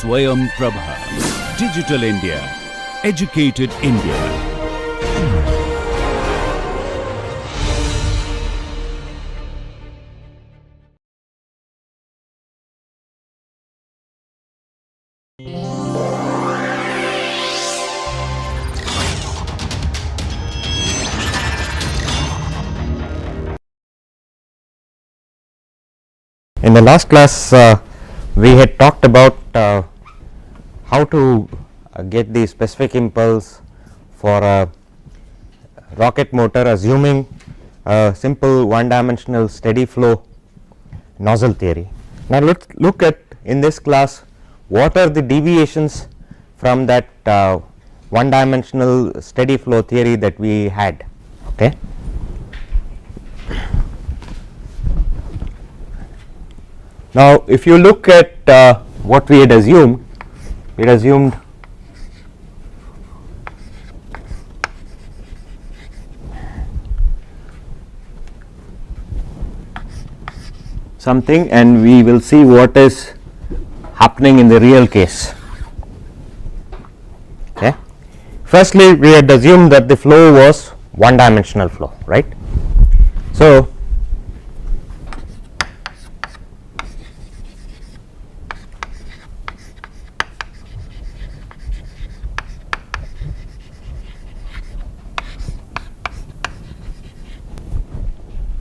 Swayam Prabha. Digital India. Educated India. In the last class, we had talked about how to get the specific impulse for a rocket motor assuming a simple one-dimensional steady flow nozzle theory. Now, let's look at in this class what are the deviations from that one-dimensional steady flow theory that we had. Okay. Now, if you look at what we had assumed, we had assumed something, and we will see what is happening in the real case. Okay. Firstly, we had assumed that the flow was one-dimensional flow, right? So,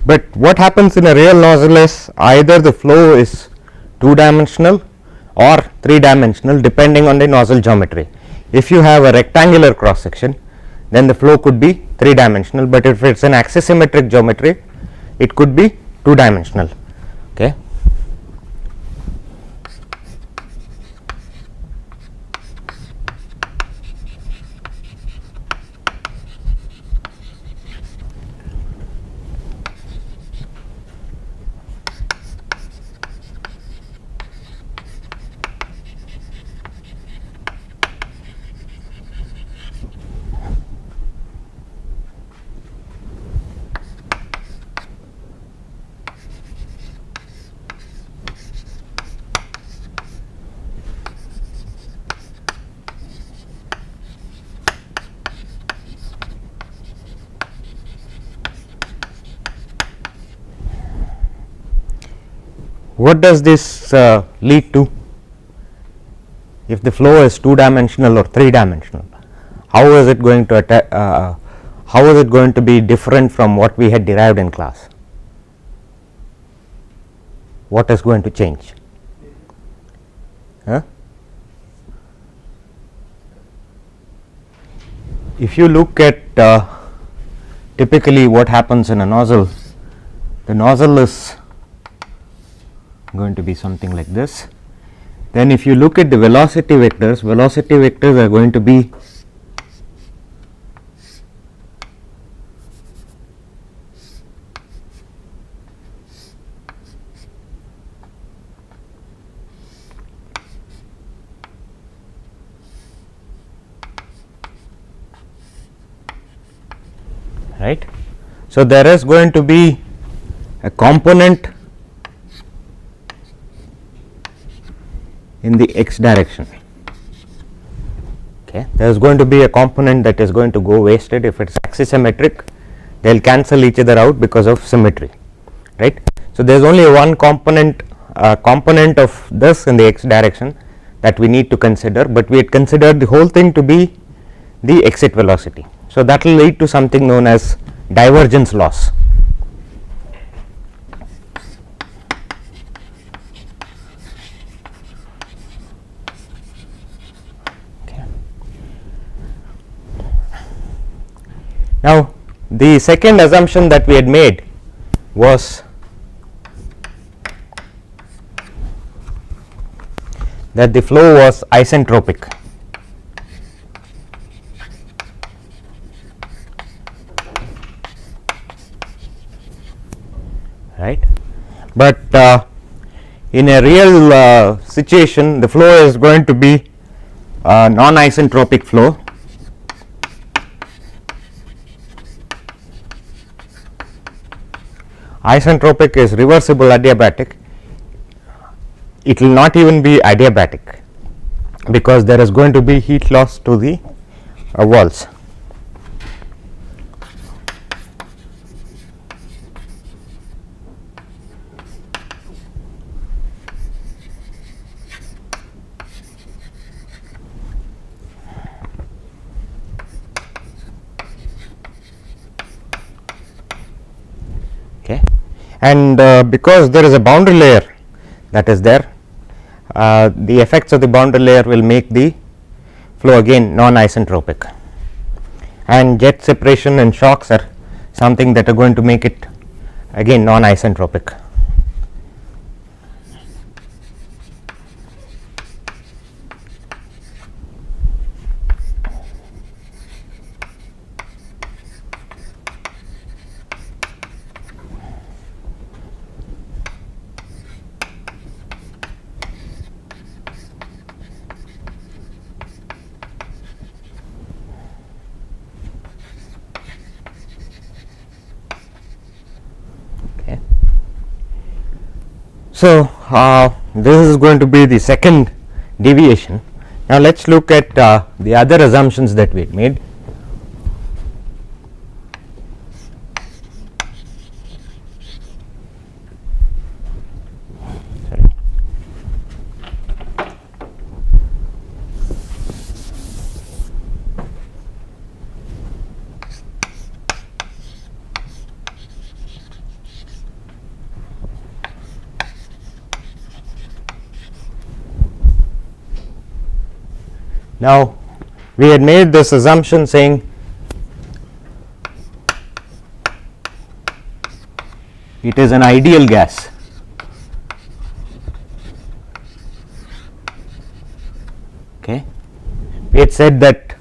but what happens in a real nozzle is either the flow is two-dimensional or three-dimensional depending on the nozzle geometry. If you have a rectangular cross section, then the flow could be three-dimensional, but if it is an axisymmetric geometry, it could be two-dimensional. Okay. What does this lead to? If the flow is two-dimensional or three-dimensional, how is it going to how is it going to be different from what we had derived in class? What is going to change? Huh? If you look at typically what happens in a nozzle, the nozzle is going to be something like this. Then if you look at the velocity vectors are going to be right. So, there is going to be a component in the x direction. Okay. There is going to be a component that is going to go wasted. If it is axisymmetric, they will cancel each other out because of symmetry, right. So, there is only one component of this in the x direction that we need to consider, but we had considered the whole thing to be the exit velocity. So, that will lead to something known as divergence loss. Now, the second assumption that we had made was that the flow was isentropic. Right, but in a real situation, the flow is going to be non-isentropic flow. Isentropic is reversible adiabatic. It will not even be adiabatic. because there is going to be heat loss to the walls. Okay. And because there is a boundary layer that is there, the effects of the boundary layer will make the flow again non-isentropic, and jet separation and shocks are something that are going to make it again non-isentropic. So, this is going to be the second deviation. Now, let us look at the other assumptions that we made. Now, we had made this assumption saying it is an ideal gas. Okay. We had said that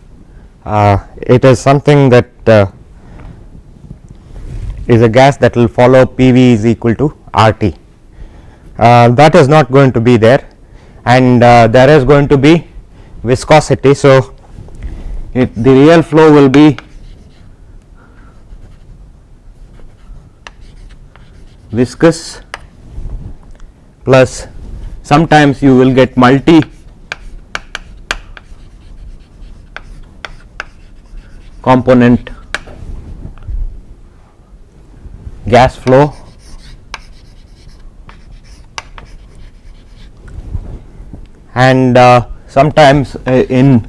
it is something that is a gas that will follow PV is equal to RT. That is not going to be there, and there is going to be viscosity. So, the real flow will be viscous plus sometimes you will get multi component gas flow, and sometimes in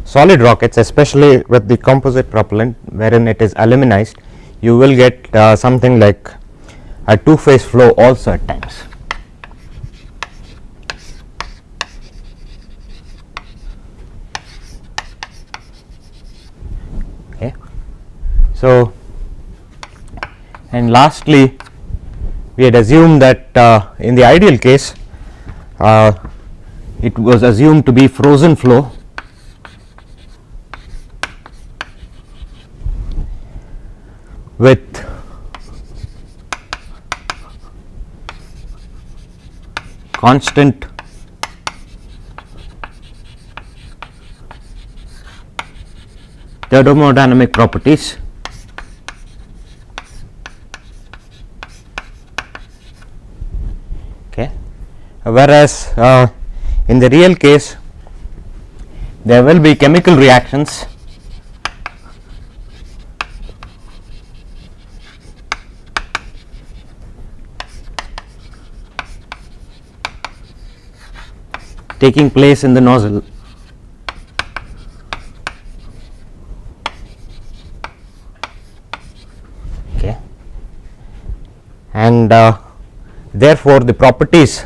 solid rockets, especially with the composite propellant wherein it is aluminized, you will get something like a two-phase flow also at times. Okay. So, and lastly, we had assumed that in the ideal case it was assumed to be frozen flow with constant thermodynamic properties. Okay. Whereas in the real case there will be chemical reactions taking place in the nozzle. Okay. And therefore, the properties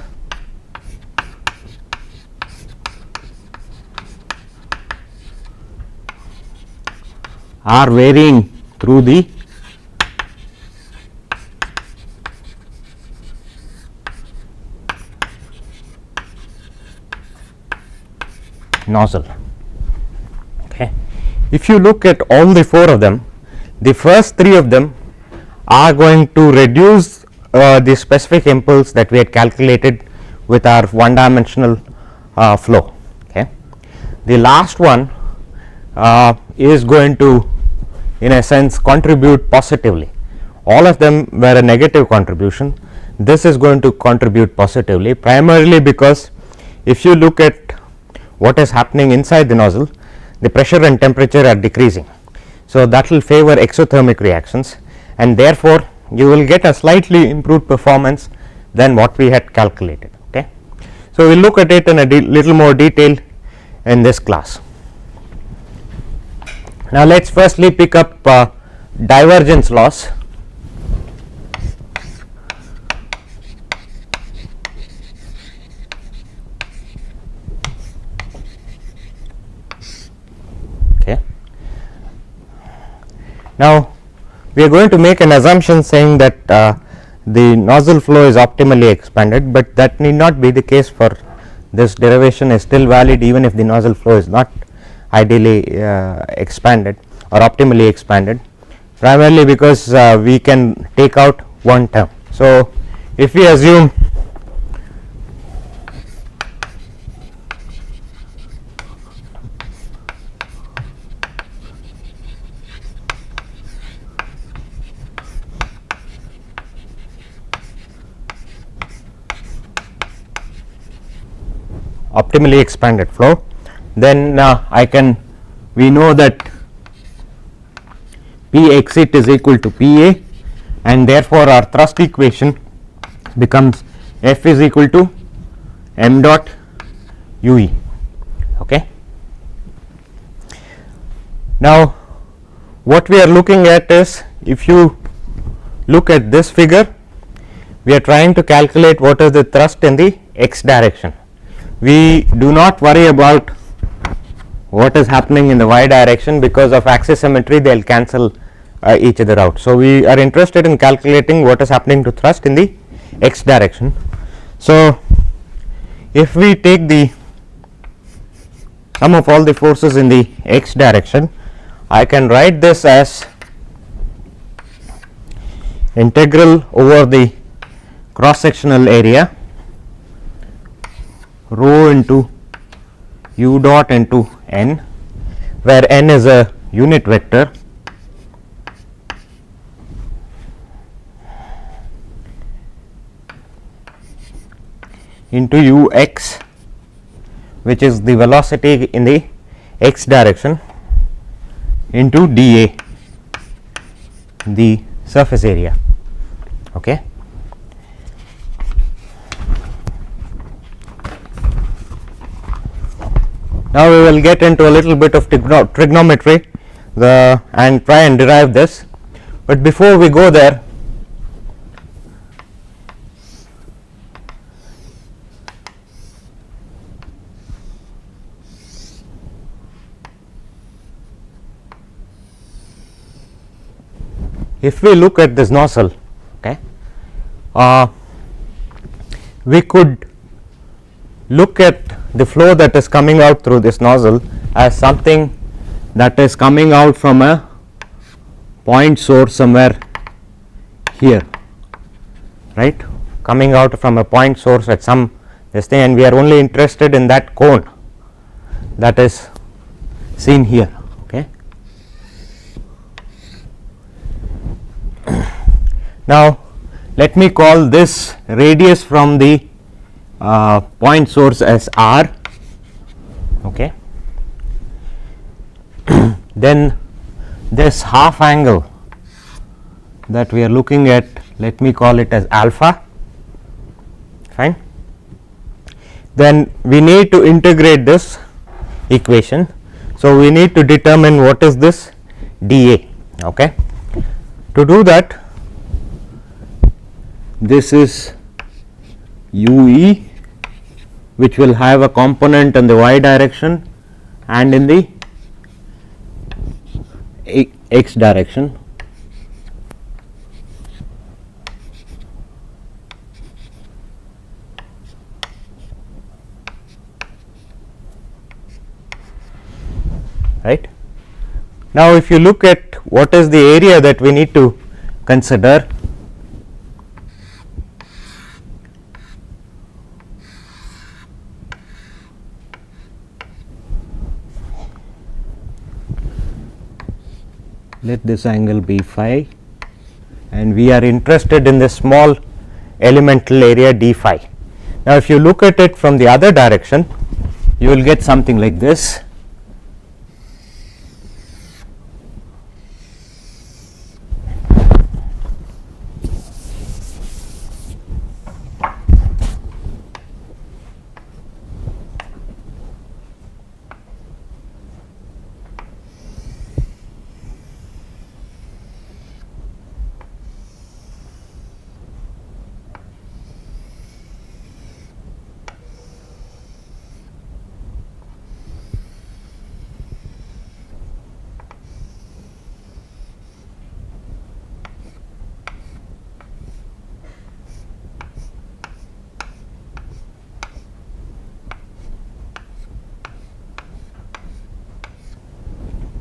are varying through the nozzle. Okay. If you look at all the four of them, the first three of them are going to reduce the specific impulse that we had calculated with our one dimensional flow. Okay. The last one is going to, in a sense, contribute positively. All of them were a negative contribution. This is going to contribute positively, primarily because if you look at what is happening inside the nozzle, the pressure and temperature are decreasing. So, that will favor exothermic reactions, and therefore, you will get a slightly improved performance than what we had calculated. Okay. So, we will look at it in a little more detail in this class. Now, let us firstly pick up divergence laws. Okay. Now, we are going to make an assumption saying that the nozzle flow is optimally expanded, but that need not be the case. For this derivation is still valid even if the nozzle flow is not ideally expanded or optimally expanded, primarily because we can take out one term. So, if we assume optimally expanded flow, then we know that P exit is equal to P A, and therefore, our thrust equation becomes F is equal to m dot U E. Okay. Now, what we are looking at is, if you look at this figure, we are trying to calculate what is the thrust in the x direction. We do not worry about what is happening in the y direction, because of axis symmetry they will cancel each other out. So, we are interested in calculating what is happening to thrust in the x direction. So, if we take the sum of all the forces in the x direction, I can write this as integral over the cross sectional area rho into u dot into n, where n is a unit vector, into u x, which is the velocity in the x direction, into dA, the surface area. Okay. Now, we will get into a little bit of trigonometry and try and derive this, but before we go there, if we look at this nozzle, okay, we could look at the flow that is coming out through this nozzle as something that is coming out from a point source somewhere here, right, coming out from a point source at some this thing, and we are only interested in that cone that is seen here. Okay. Now, let me call this radius from the point source as r. Okay. Then this half angle that we are looking at, let me call it as alpha. Fine. Then we need to integrate this equation. So, we need to determine what is this dA. Okay. To do that, this is UE, which will have a component in the y direction and in the x direction. Right. Now, if you look at what is the area that we need to consider, let this angle be phi, and we are interested in this small elemental area d phi. Now, if you look at it from the other direction, you will get something like this.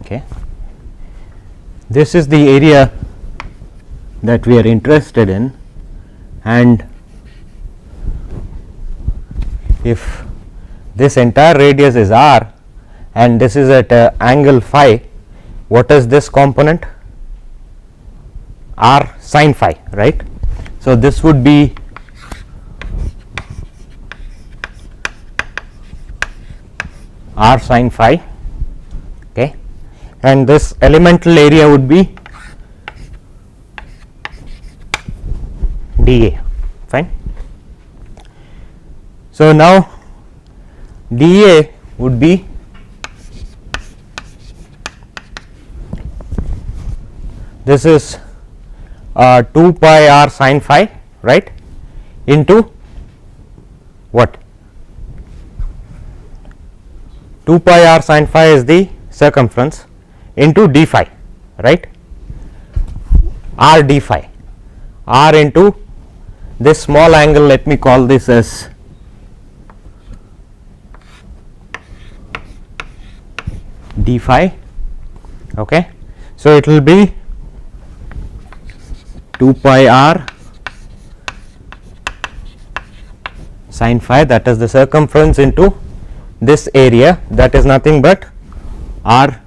Okay. This is the area that we are interested in, and if this entire radius is r and this is at angle phi, what is this component? R sin phi, right? So, this would be r sin phi, okay, and this elemental area would be dA, fine. So, now dA would be this is 2 pi r sin phi, right, into what? 2 pi r sin phi is the circumference into d phi, right, r d phi, r into this small angle, let me call this as d phi, okay. So, it will be 2 pi r sin phi, that is the circumference, into this area, that is nothing but r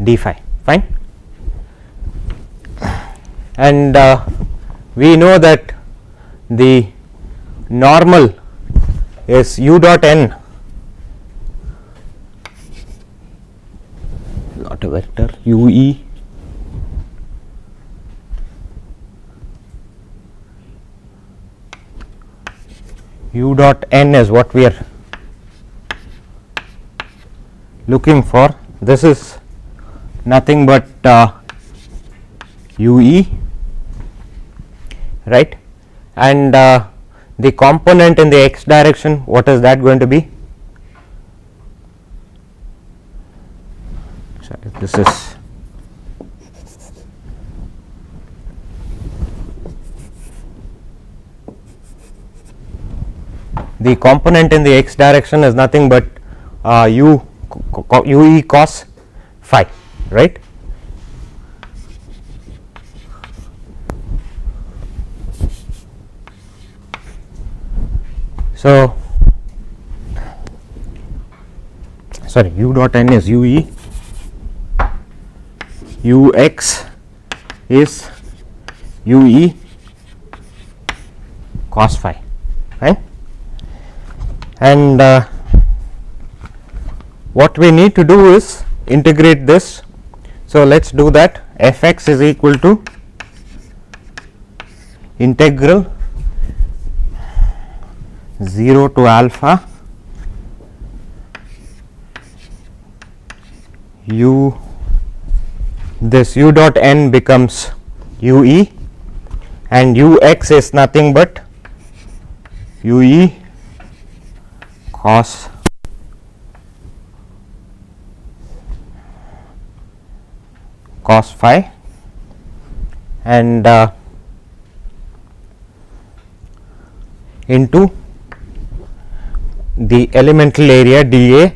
d phi, fine. And we know that the normal is u dot n, not a vector, u e u dot n is what we are looking for. This is nothing but u e, right, and the component in the x direction, what is that going to be? Sorry, this is the component in the x direction is nothing but u e cos phi, right. So, sorry, u dot n is u e, u x is u e cos phi, right. And what we need to do is integrate this. So, let us do that. F x is equal to integral 0 to alpha u, this u dot n becomes u e, and u x is nothing but u e cos phi, and into the elemental area dA,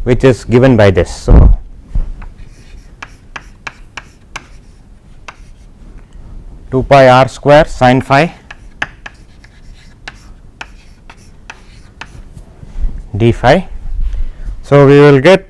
which is given by this. So, two pi r square sin phi d phi. So, we will get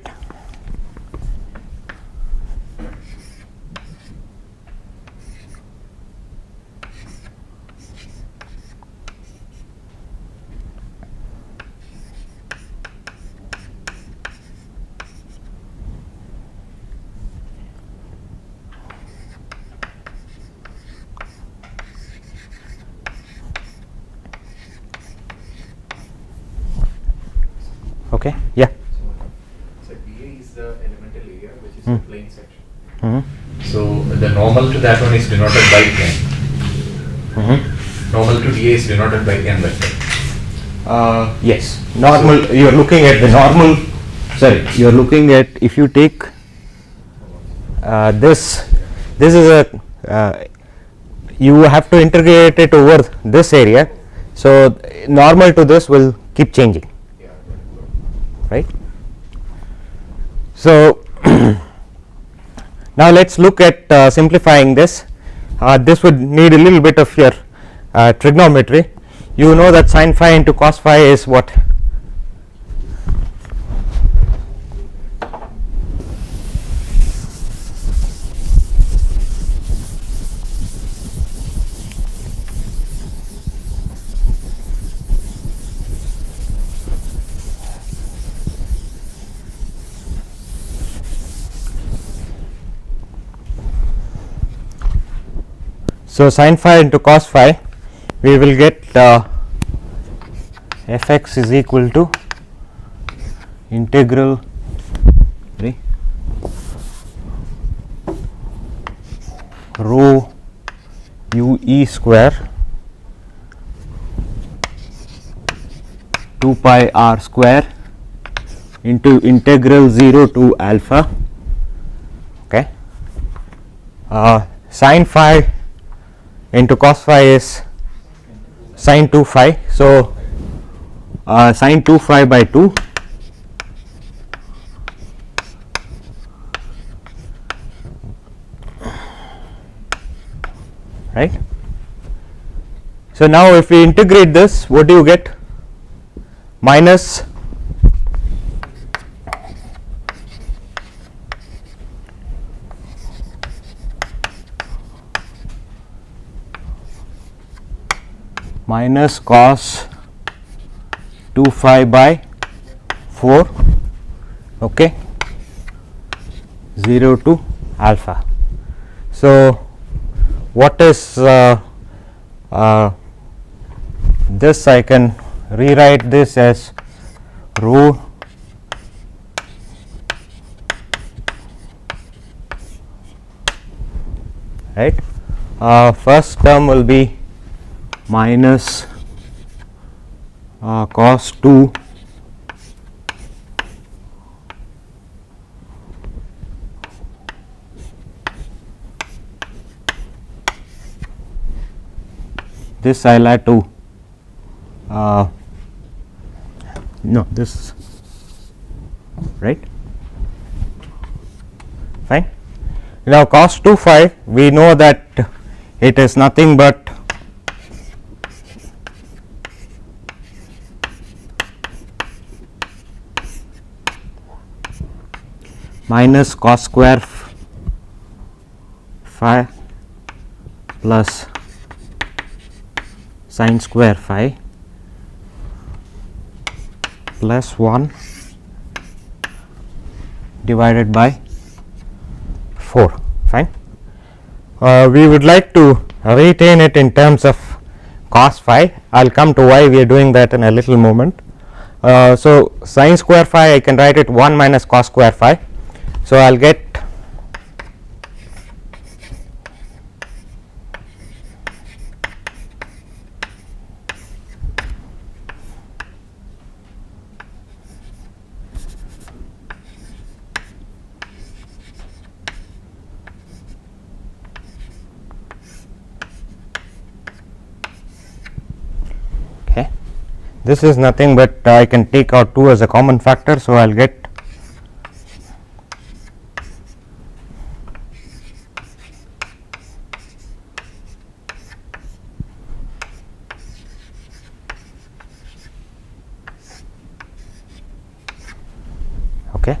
Okay. Yeah. So dA is the elemental area, which is the plane section. Mm-hmm. So the normal to that one is denoted by n. Mm-hmm. Normal to dA is denoted by n vector. Yes. Normal. You are looking at the normal. Sorry. You are looking at, if you take this. This is a. You have to integrate it over this area. So normal to this will keep changing. Right. So now let's look at simplifying this. This would need a little bit of your trigonometry. You know that sin phi into cos phi is what? So sin phi into cos phi, we will get fx is equal to integral rho ue square 2 pi r square into integral 0 to alpha. Okay. Sin phi into cos phi is sin 2 phi. So sin 2 phi by 2 right. So now if we integrate this, what do you get? Minus cos 2 phi by 4, okay, 0 to alpha. So what is this? I can rewrite this as rho right. First term will be minus cos 2 this I will have to no this right. Fine. Now cos 2 phi, we know that it is nothing but minus cos square phi plus sin square phi plus 1 divided by 4. Fine. We would like to retain it in terms of cos phi. I will come to why we are doing that in a little moment. So sin square phi, I can write it 1 minus cos square phi. So I will get okay. This is nothing but I can take out 2 as a common factor. So I will get okay.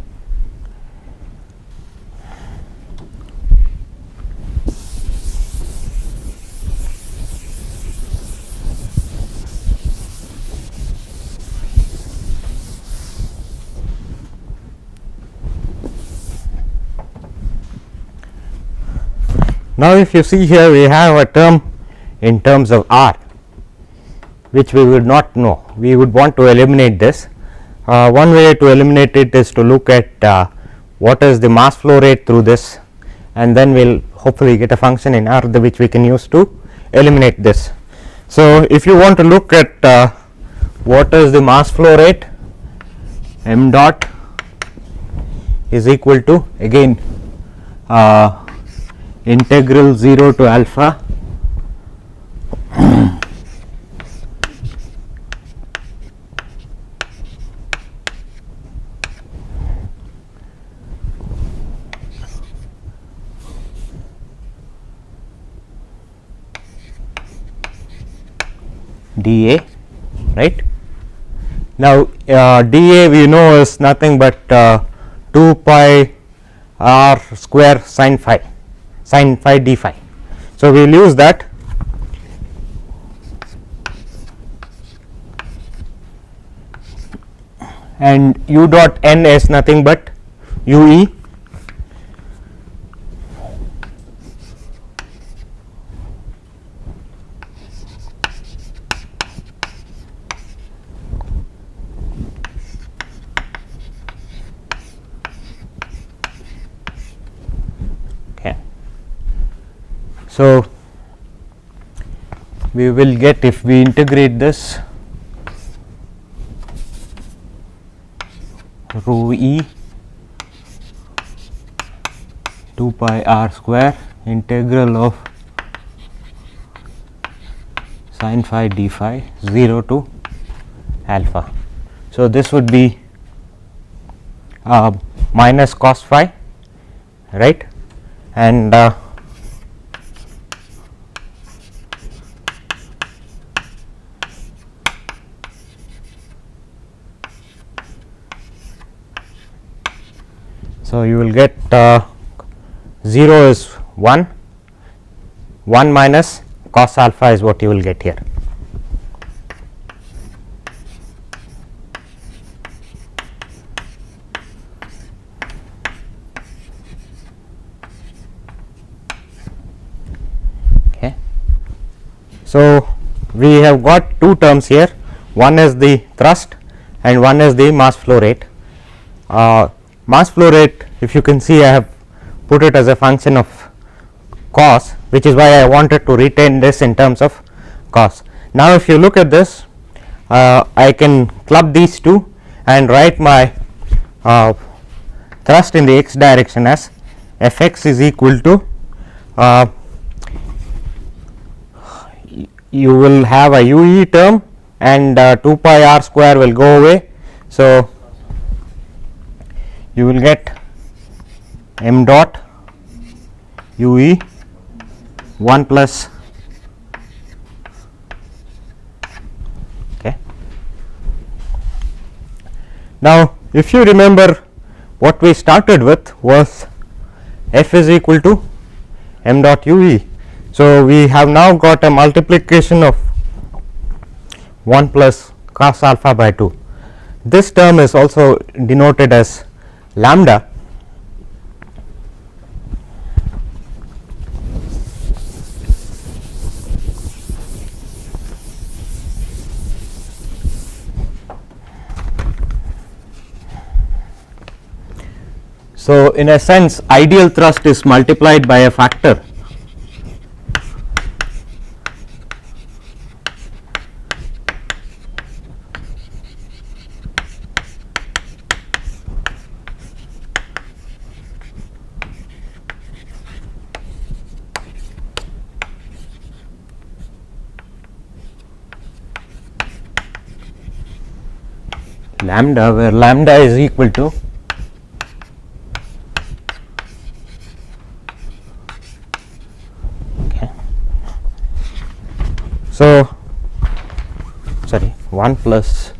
Now if you see here, we have a term in terms of r which we would not know. We would want to eliminate this. one way to eliminate it is to look at what is the mass flow rate through this, and then we will hopefully get a function in R which we can use to eliminate this. So, if you want to look at what is the mass flow rate, m dot is equal to again integral 0 to alpha dA, right. Now, dA we know is nothing but 2 pi r square sin phi d phi. So, we will use that. And u dot n is nothing but u e So, we will get, if we integrate this, rho e 2 pi r square integral of sin phi d phi 0 to alpha. So, this would be minus cos phi, right, and so, you will get 0 is 1 minus cos alpha is what you will get here. Okay. So, we have got two terms here, one is the thrust and one is the mass flow rate. Mass flow rate, if you can see, I have put it as a function of cos, which is why I wanted to retain this in terms of cos. Now, if you look at this, I can club these two and write my thrust in the x direction as f x is equal to you will have a u e term and 2 pi r square will go away. So, you will get m dot u e 1 plus. Okay. Now, if you remember, what we started with was f is equal to m dot u e. So, we have now got a multiplication of 1 plus cos alpha by 2. This term is also denoted as lambda. So, in a sense, ideal thrust is multiplied by a factor lambda, where lambda is equal to so sorry 1 plus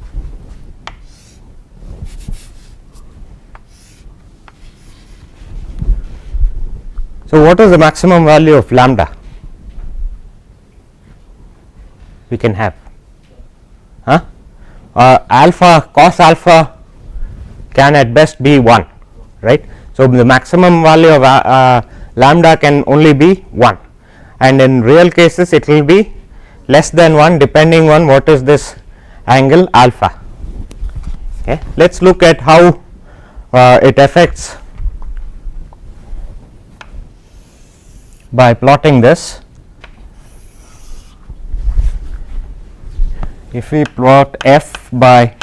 so what is the maximum value of lambda we can have? Alpha, cos alpha can at best be 1, right. So, the maximum value of lambda can only be 1, and in real cases it will be less than 1 depending on what is this angle alpha. Okay. Let us look at how it affects by plotting this. If we plot f by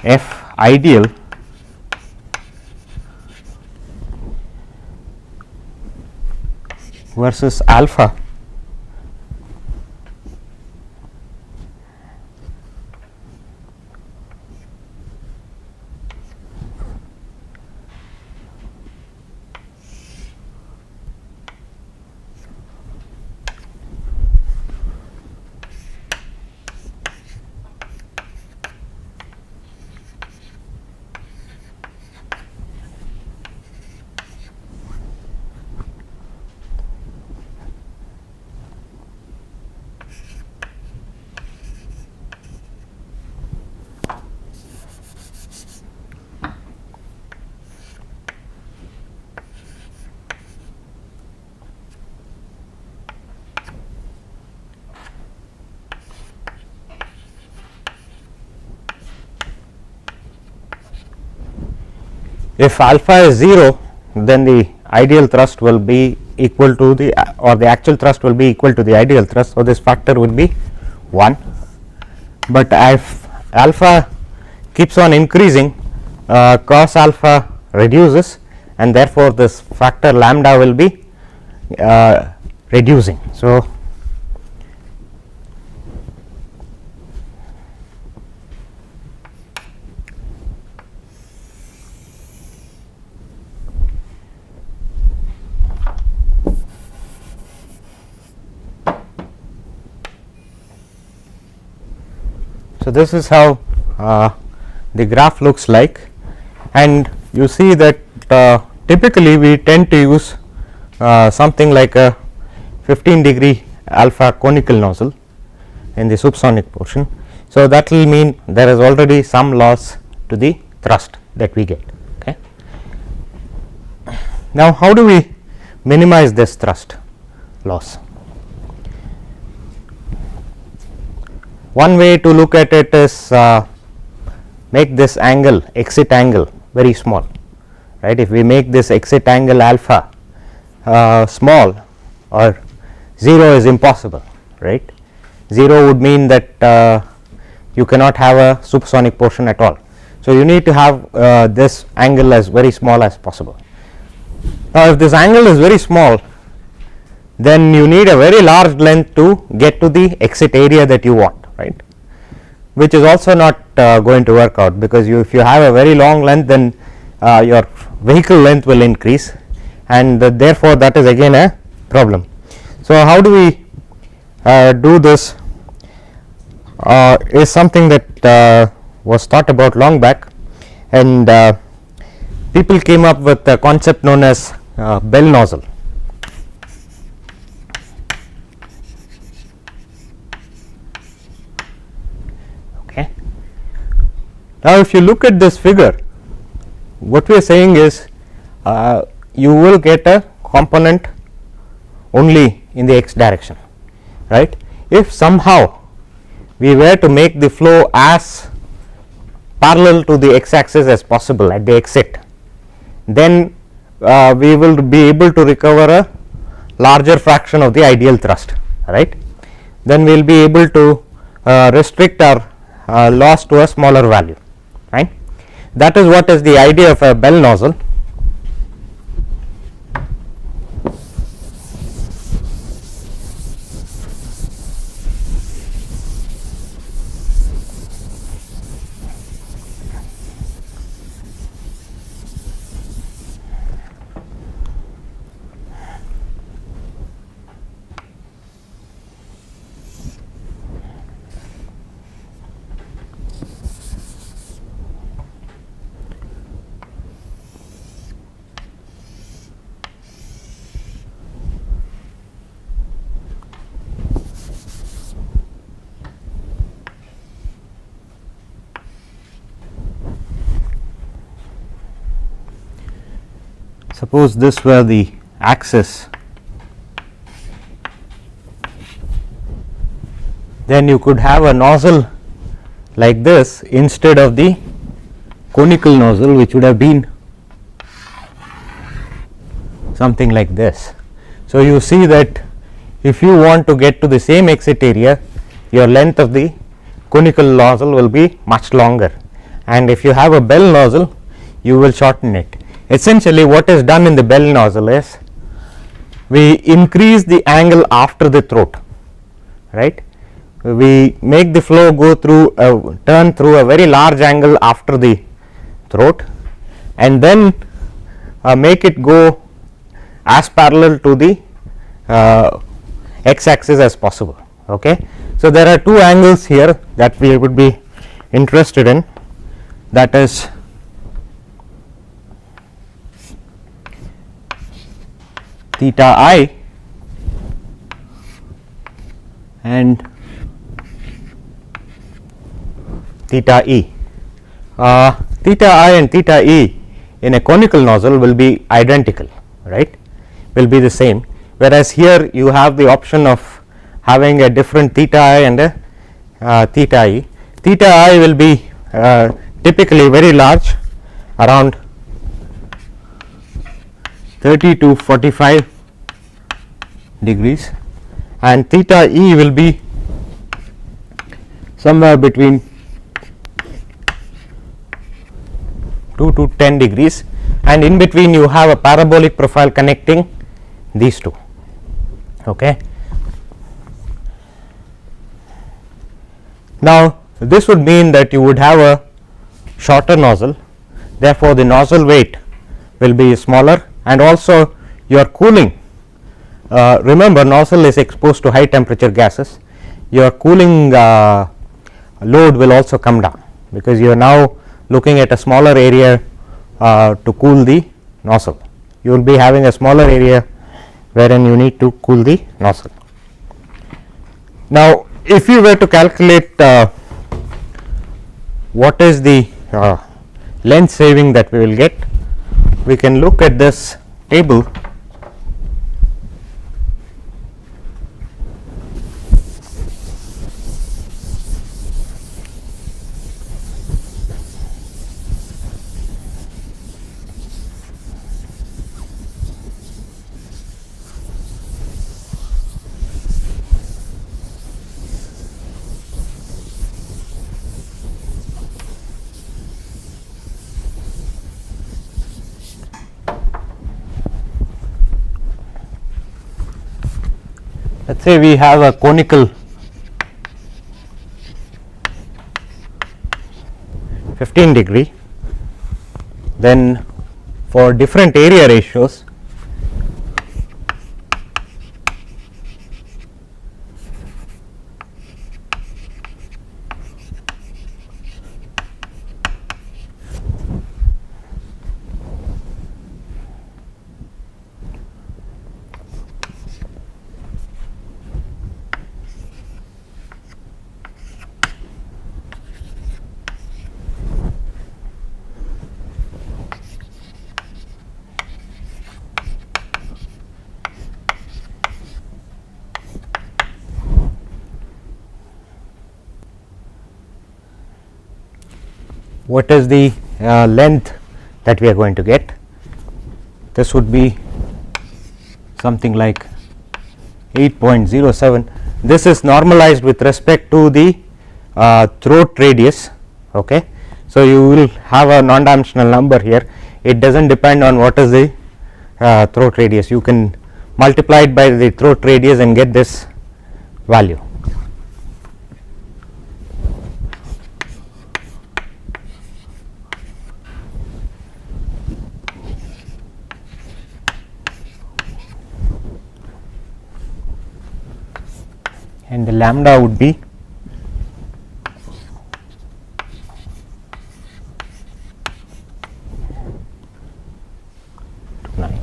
f ideal versus alpha, if alpha is 0, then the ideal thrust will be equal to the or the actual thrust will be equal to the ideal thrust. So, this factor would be 1, but if alpha keeps on increasing, cos alpha reduces, and therefore, this factor lambda will be reducing. So, this is how the graph looks like, and you see that typically we tend to use something like a 15-degree alpha conical nozzle in the subsonic portion. So, that will mean there is already some loss to the thrust that we get. Okay. Now, how do we minimize this thrust loss? One way to look at it is make this angle, exit angle, very small, right. If we make this exit angle alpha small, or 0 is impossible, right. 0 would mean that you cannot have a supersonic portion at all. So, you need to have this angle as very small as possible. Now, if this angle is very small, then you need a very large length to get to the exit area that you want, right, which is also not going to work out, because if you have a very long length, then your vehicle length will increase, and therefore, that is again a problem. So, how do we do this is something that was thought about long back, and people came up with a concept known as bell nozzle. Okay. Now, if you look at this figure, what we are saying is you will get a component only in the x direction, right. If somehow we were to make the flow as parallel to the x axis as possible at the exit, then we will be able to recover a larger fraction of the ideal thrust, right. Then we will be able to restrict our loss to a smaller value, right. That is what is the idea of a bell nozzle. Suppose this were the axis, then you could have a nozzle like this instead of the conical nozzle which would have been something like this. So, you see that if you want to get to the same exit area, your length of the conical nozzle will be much longer, and if you have a bell nozzle, you will shorten it. Essentially what is done in the bell nozzle is we increase the angle after the throat, right. We make the flow go through turn through a very large angle after the throat, and then make it go as parallel to the x axis as possible. Okay. So, there are two angles here that we would be interested in, that is theta I and theta E. Theta I and theta E in a conical nozzle will be identical, right, will be the same, whereas here you have the option of having a different theta I and a theta E. Theta I will be typically very large, around 30 to 45 degrees, and theta E will be somewhere between 2 to 10 degrees, and in between you have a parabolic profile connecting these two. Okay. Now, this would mean that you would have a shorter nozzle, therefore, the nozzle weight will be smaller, and also your cooling, remember nozzle is exposed to high temperature gases, your cooling load will also come down, because you are now looking at a smaller area to cool the nozzle. You will be having a smaller area wherein you need to cool the nozzle. Now, if you were to calculate what is the length saving that we will get, we can look at this table. Let us say we have a conical 15 degree, then for different area ratios what is the length that we are going to get. This would be something like 8.07. This is normalized with respect to the throat radius. Okay. So, you will have a non-dimensional number here, it does not depend on what is the throat radius, you can multiply it by the throat radius and get this value. And the lambda would be 9.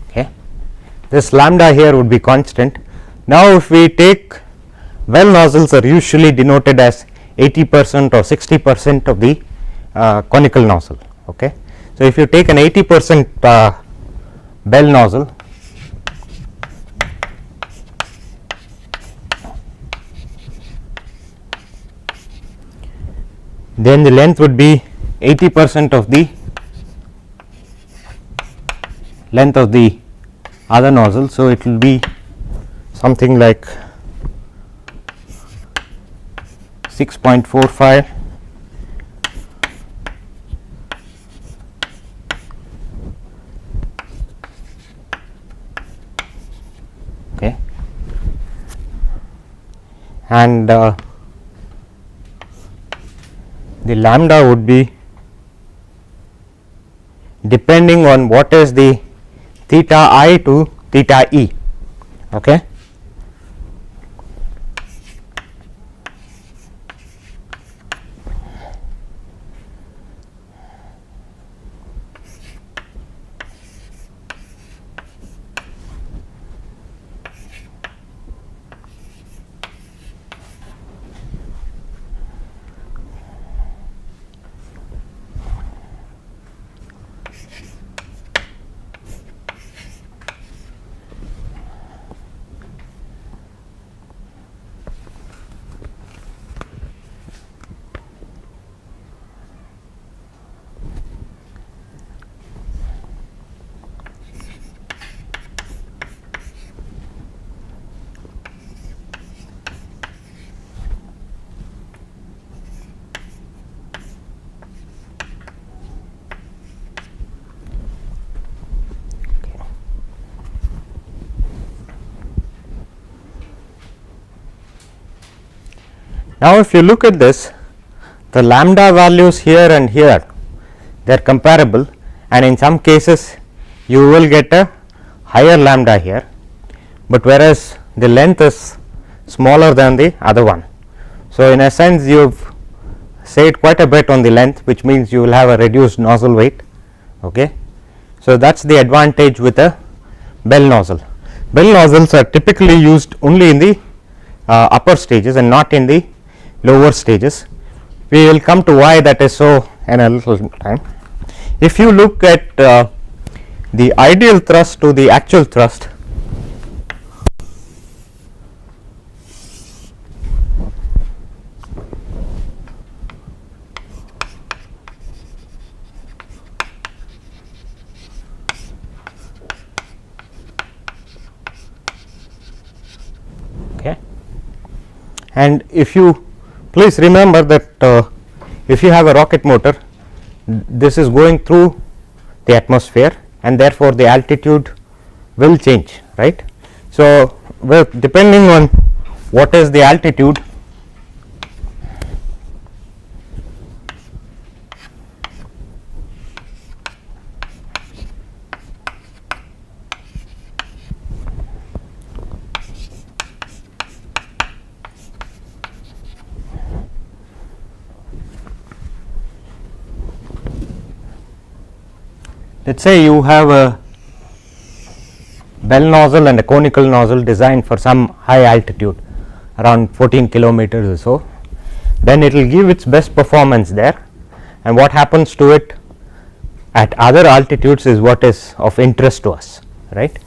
Okay. This lambda here would be constant. Now, if we take well nozzles are usually denoted as 80% or 60% of the conical nozzle. Okay. So, if you take an 80% bell nozzle, then the length would be 80% of the length of the other nozzle. So, it will be something like 6.45 okay, and the lambda would be depending on what is the theta I to theta E. Okay. Now, if you look at this, the lambda values here and here, they are comparable, and in some cases you will get a higher lambda here, but whereas the length is smaller than the other one. So, in a sense you have saved quite a bit on the length, which means you will have a reduced nozzle weight. Okay. So, that is the advantage with a bell nozzle. Bell nozzles are typically used only in the upper stages and not in the lower stages. We will come to why that is so in a little time. If you look at the ideal thrust to the actual thrust, okay, and if you please remember that if you have a rocket motor, this is going through the atmosphere and therefore, the altitude will change, right. So, depending on what is the altitude, let us say you have a bell nozzle and a conical nozzle designed for some high altitude around 14 kilometers or so, then it will give its best performance there, and what happens to it at other altitudes is what is of interest to us, right.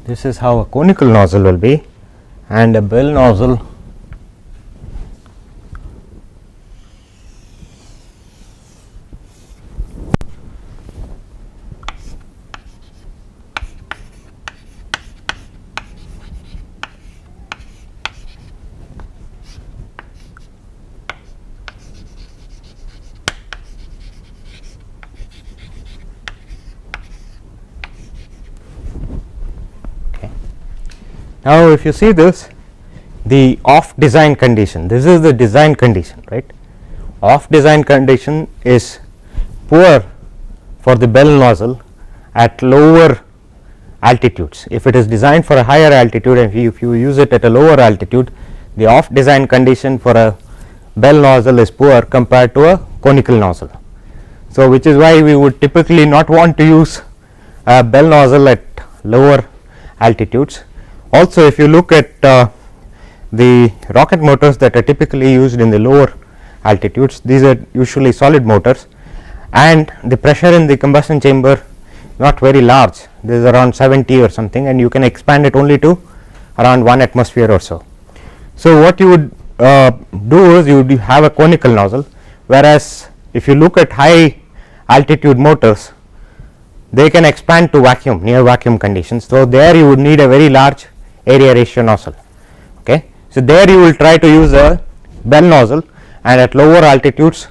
This is how a conical nozzle will be, and a bell nozzle Now, if you see this, the off design condition, this is the design condition, right. Off design condition is poor for the bell nozzle at lower altitudes. If it is designed for a higher altitude and if you use it at a lower altitude, the off design condition for a bell nozzle is poor compared to a conical nozzle. So, which is why we would typically not want to use a bell nozzle at lower altitudes. Also, if you look at the rocket motors that are typically used in the lower altitudes, these are usually solid motors, and the pressure in the combustion chamber not very large, this is around 70 or something, and you can expand it only to around 1 atmosphere or so. So, what you would do is you would have a conical nozzle, whereas if you look at high altitude motors, they can expand to vacuum, near vacuum conditions. So, there you would need a very large area ratio nozzle. Okay. So, there you will try to use a bell nozzle, and at lower altitudes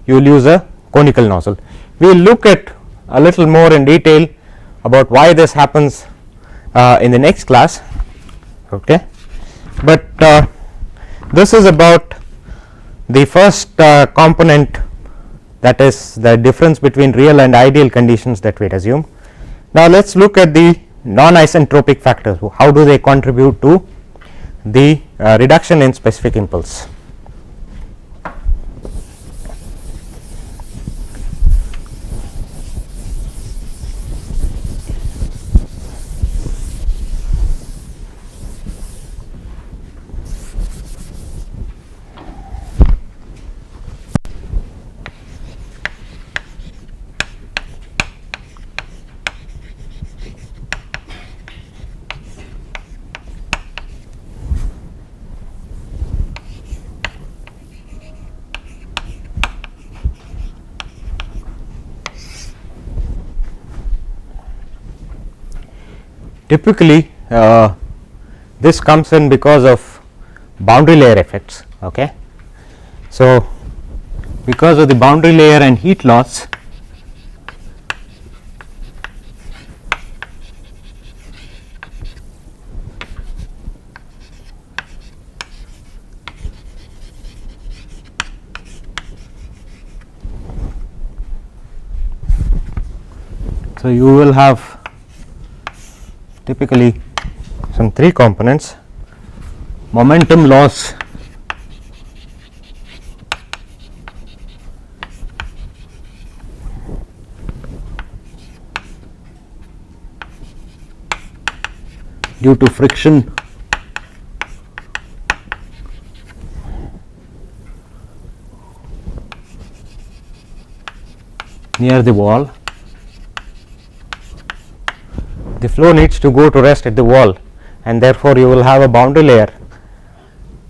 you will use a conical nozzle. We will look at a little more in detail about why this happens in the next class. Okay. But this is about the first component, that is the difference between real and ideal conditions that we had assumed. Now, let us look at the non-isentropic factors. How do they contribute to the reduction in specific impulse? Typically, this comes in because of boundary layer effects. Okay. So, because of the boundary layer and heat loss, so you will have typically some 3 components: momentum loss, due to friction near the wall. The flow needs to go to rest at the wall, and therefore, you will have a boundary layer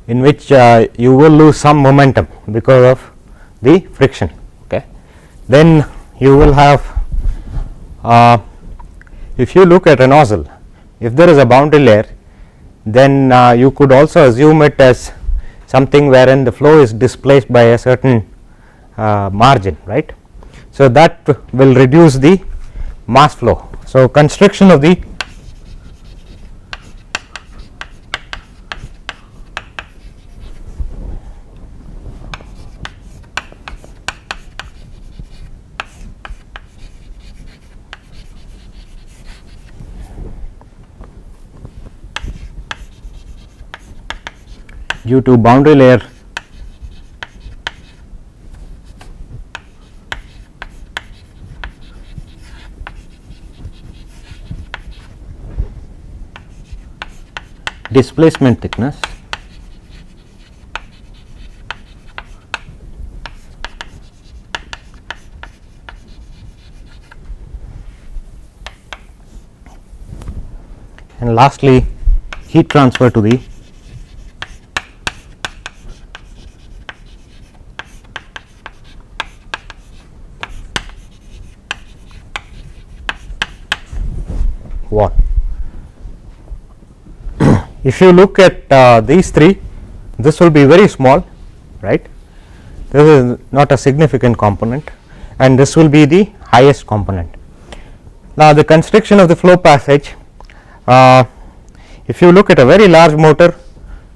in which you will lose some momentum because of the friction. Okay. Then you will have, if you look at a nozzle, if there is a boundary layer, then you could also assume it as something wherein the flow is displaced by a certain margin, right. So, that will reduce the mass flow. So, constriction of the due to boundary layer displacement thickness, and lastly heat transfer to the wall. If you look at these 3, this will be very small, right. This is not a significant component, and this will be the highest component. Now, the constriction of the flow passage, if you look at a very large motor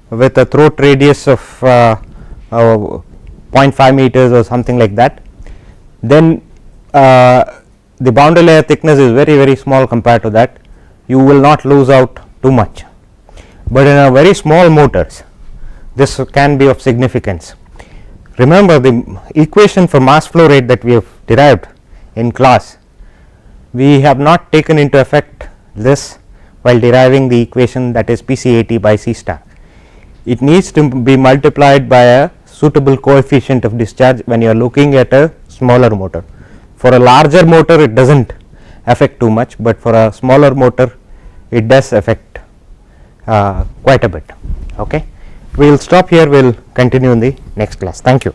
with a throat radius of 0.5 meters or something like that, then the boundary layer thickness is very small compared to that, you will not lose out too much. But in a very small motors, this can be of significance. Remember the equation for mass flow rate that we have derived in class, we have not taken into effect this while deriving the equation, that is PCAT by C star. It needs to be multiplied by a suitable coefficient of discharge when you are looking at a smaller motor. For a larger motor it does not affect too much, but for a smaller motor it does affect quite a bit. Okay. We will stop here, we will continue in the next class. Thank you.